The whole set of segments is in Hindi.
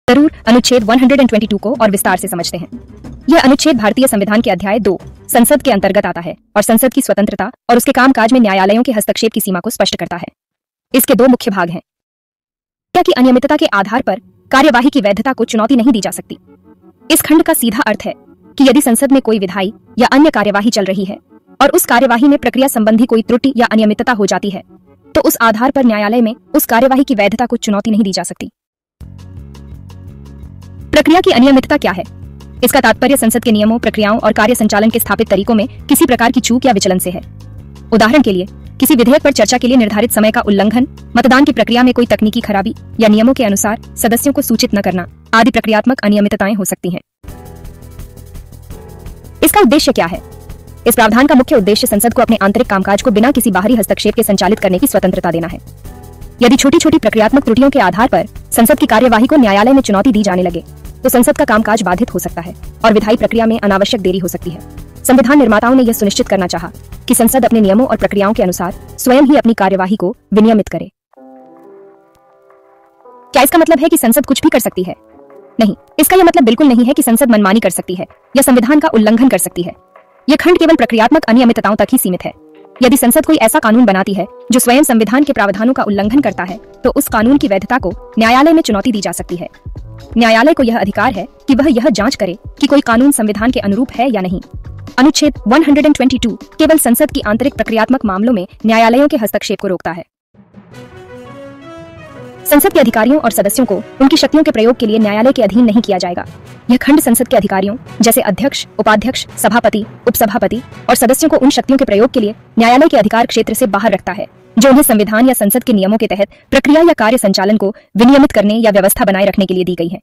जरूर अनुच्छेद 122 को और विस्तार से समझते हैं। यह अनुच्छेद भारतीय संविधान के अध्याय 2 संसद के अंतर्गत आता है और संसद की स्वतंत्रता और उसके कामकाज में न्यायालयों के हस्तक्षेप की सीमा को स्पष्ट करता है। इसके दो मुख्य भाग हैं। की अनियमितता के आधार पर कार्यवाही की वैधता को चुनौती नहीं दी जा सकती। इस खंड का सीधा अर्थ है कि यदि संसद में कोई विधायी या अन्य कार्यवाही चल रही है और उस कार्यवाही में प्रक्रिया संबंधी कोई त्रुटि या अनियमितता हो जाती है तो उस आधार पर न्यायालय में उस कार्यवाही की वैधता को चुनौती नहीं दी जा सकती। प्रक्रिया की अनियमितता क्या है? इसका तात्पर्य संसद के नियमों, प्रक्रियाओं और कार्य संचालन के स्थापित तरीकों में किसी प्रकार की चूक या विचलन से है। उदाहरण के लिए किसी विधेयक पर चर्चा के लिए निर्धारित समय का उल्लंघन, मतदान की प्रक्रिया में कोई तकनीकी खराबी या नियमों के अनुसार सदस्यों को सूचित न करना आदि प्रक्रियात्मक अनियमितताएं हो सकती हैं। इसका उद्देश्य क्या है? इस प्रावधान का मुख्य उद्देश्य संसद को अपने आंतरिक कामकाज को बिना किसी बाहरी हस्तक्षेप के संचालित करने की स्वतंत्रता देना है। यदि छोटी छोटी प्रक्रियात्मक त्रुटियों के आधार पर संसद की कार्यवाही को न्यायालय में चुनौती दी जाने लगे तो संसद का कामकाज बाधित हो सकता है और विधायी प्रक्रिया में अनावश्यक देरी हो सकती है। संविधान निर्माताओं ने यह सुनिश्चित करना चाहा कि संसद अपने नियमों और प्रक्रियाओं के अनुसार स्वयं ही अपनी कार्यवाही को विनियमित करे। क्या इसका मतलब है कि संसद कुछ भी कर सकती है? नहीं, इसका यह मतलब बिल्कुल नहीं है कि संसद मनमानी कर सकती है या संविधान का उल्लंघन कर सकती है। यह खंड केवल प्रक्रियात्मक अनियमितताओं तक ही सीमित है। यदि संसद कोई ऐसा कानून बनाती है जो स्वयं संविधान के प्रावधानों का उल्लंघन करता है तो उस कानून की वैधता को न्यायालय में चुनौती दी जा सकती है। न्यायालय को यह अधिकार है कि वह यह जांच करे कि कोई कानून संविधान के अनुरूप है या नहीं। अनुच्छेद 122 केवल संसद की आंतरिक प्रक्रियात्मक मामलों में न्यायालयों के हस्तक्षेप को रोकता है। संसद के अधिकारियों और सदस्यों को उनकी शक्तियों के प्रयोग के लिए न्यायालय के अधीन नहीं किया जाएगा। यह खंड संसद के अधिकारियों जैसे अध्यक्ष, उपाध्यक्ष, सभापति, उपसभापति और सदस्यों को उन शक्तियों के प्रयोग के लिए न्यायालय के अधिकार क्षेत्र से बाहर रखता है जो उन्हें संविधान या संसद के नियमों के तहत प्रक्रिया या कार्य संचालन को विनियमित करने या व्यवस्था बनाए रखने के लिए दी गई है।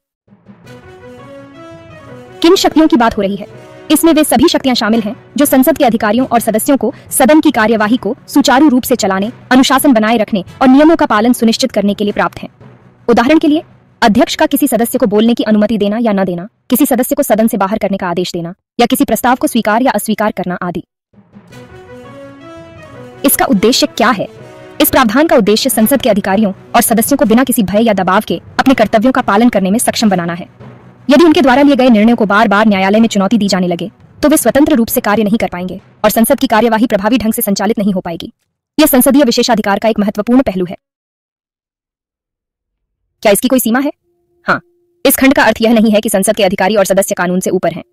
किन शक्तियों की बात हो रही है? इसमें वे सभी शक्तियां शामिल हैं जो संसद के अधिकारियों और सदस्यों को सदन की कार्यवाही को सुचारू रूप से चलाने, अनुशासन बनाए रखने और नियमों का पालन सुनिश्चित करने के लिए प्राप्त हैं। उदाहरण के लिए अध्यक्ष का किसी सदस्य को बोलने की अनुमति देना या न देना, किसी सदस्य को सदन से बाहर करने का आदेश देना या किसी प्रस्ताव को स्वीकार या अस्वीकार करना आदि। इसका उद्देश्य क्या है? इस प्रावधान का उद्देश्य संसद के अधिकारियों और सदस्यों को बिना किसी भय या दबाव के अपने कर्तव्यों का पालन करने में सक्षम बनाना है। यदि उनके द्वारा लिए गए निर्णयों को बार बार न्यायालय में चुनौती दी जाने लगे तो वे स्वतंत्र रूप से कार्य नहीं कर पाएंगे और संसद की कार्यवाही प्रभावी ढंग से संचालित नहीं हो पाएगी। यह संसदीय विशेषाधिकार का एक महत्वपूर्ण पहलू है। क्या इसकी कोई सीमा है? हाँ, इस खंड का अर्थ यह नहीं है कि संसद के अधिकारी और सदस्य कानून से ऊपर हैं।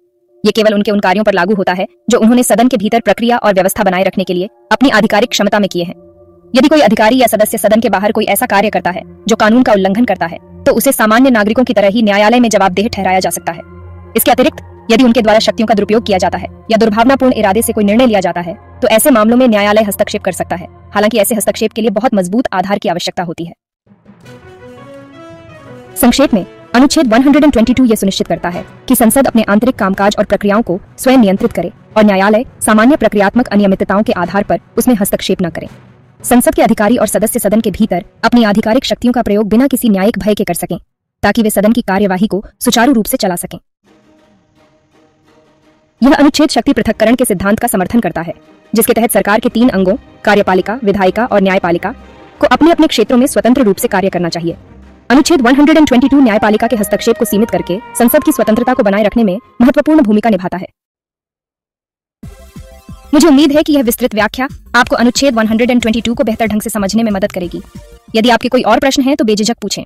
ये केवल उनके उन कार्यों पर लागू होता है जो उन्होंने सदन के भीतर प्रक्रिया और व्यवस्था बनाए रखने के लिए अपनी आधिकारिक क्षमता में किए हैं। यदि कोई अधिकारी या सदस्य सदन के बाहर कोई ऐसा कार्य करता है जो कानून का उल्लंघन करता है तो उसे सामान्य नागरिकों की तरह ही न्यायालय में जवाबदेह ठहराया जा सकता है। इसके अतिरिक्त यदि उनके द्वारा शक्तियों का दुरुपयोग किया जाता है या दुर्भावनापूर्ण इरादे से कोई निर्णय लिया जाता है तो ऐसे मामलों में न्यायालय हस्तक्षेप कर सकता है। हालांकि ऐसे हस्तक्षेप के लिए बहुत मजबूत आधार की आवश्यकता होती है। संक्षेप में अनुच्छेद 122 यह सुनिश्चित करता है कि संसद अपने आंतरिक कामकाज और प्रक्रियाओं को स्वयं नियंत्रित करे और न्यायालय सामान्य प्रक्रियात्मक अनियमितताओं के आधार पर उसमें हस्तक्षेप न करे। संसद के अधिकारी और सदस्य सदन के भीतर अपनी आधिकारिक शक्तियों का प्रयोग बिना किसी न्यायिक भय के कर सकें ताकि वे सदन की कार्यवाही को सुचारू रूप से चला सकें। यह अनुच्छेद शक्ति पृथक्करण के सिद्धांत का समर्थन करता है जिसके तहत सरकार के 3 अंगों कार्यपालिका, विधायिका और न्यायपालिका को अपने अपने क्षेत्रों में स्वतंत्र रूप से कार्य करना चाहिए। अनुच्छेद 122 न्यायपालिका के हस्तक्षेप को सीमित करके संसद की स्वतंत्रता को बनाए रखने में महत्वपूर्ण भूमिका निभाता है। मुझे उम्मीद है कि यह विस्तृत व्याख्या आपको अनुच्छेद 122 को बेहतर ढंग से समझने में मदद करेगी। यदि आपके कोई और प्रश्न हैं तो बेझिझक पूछें।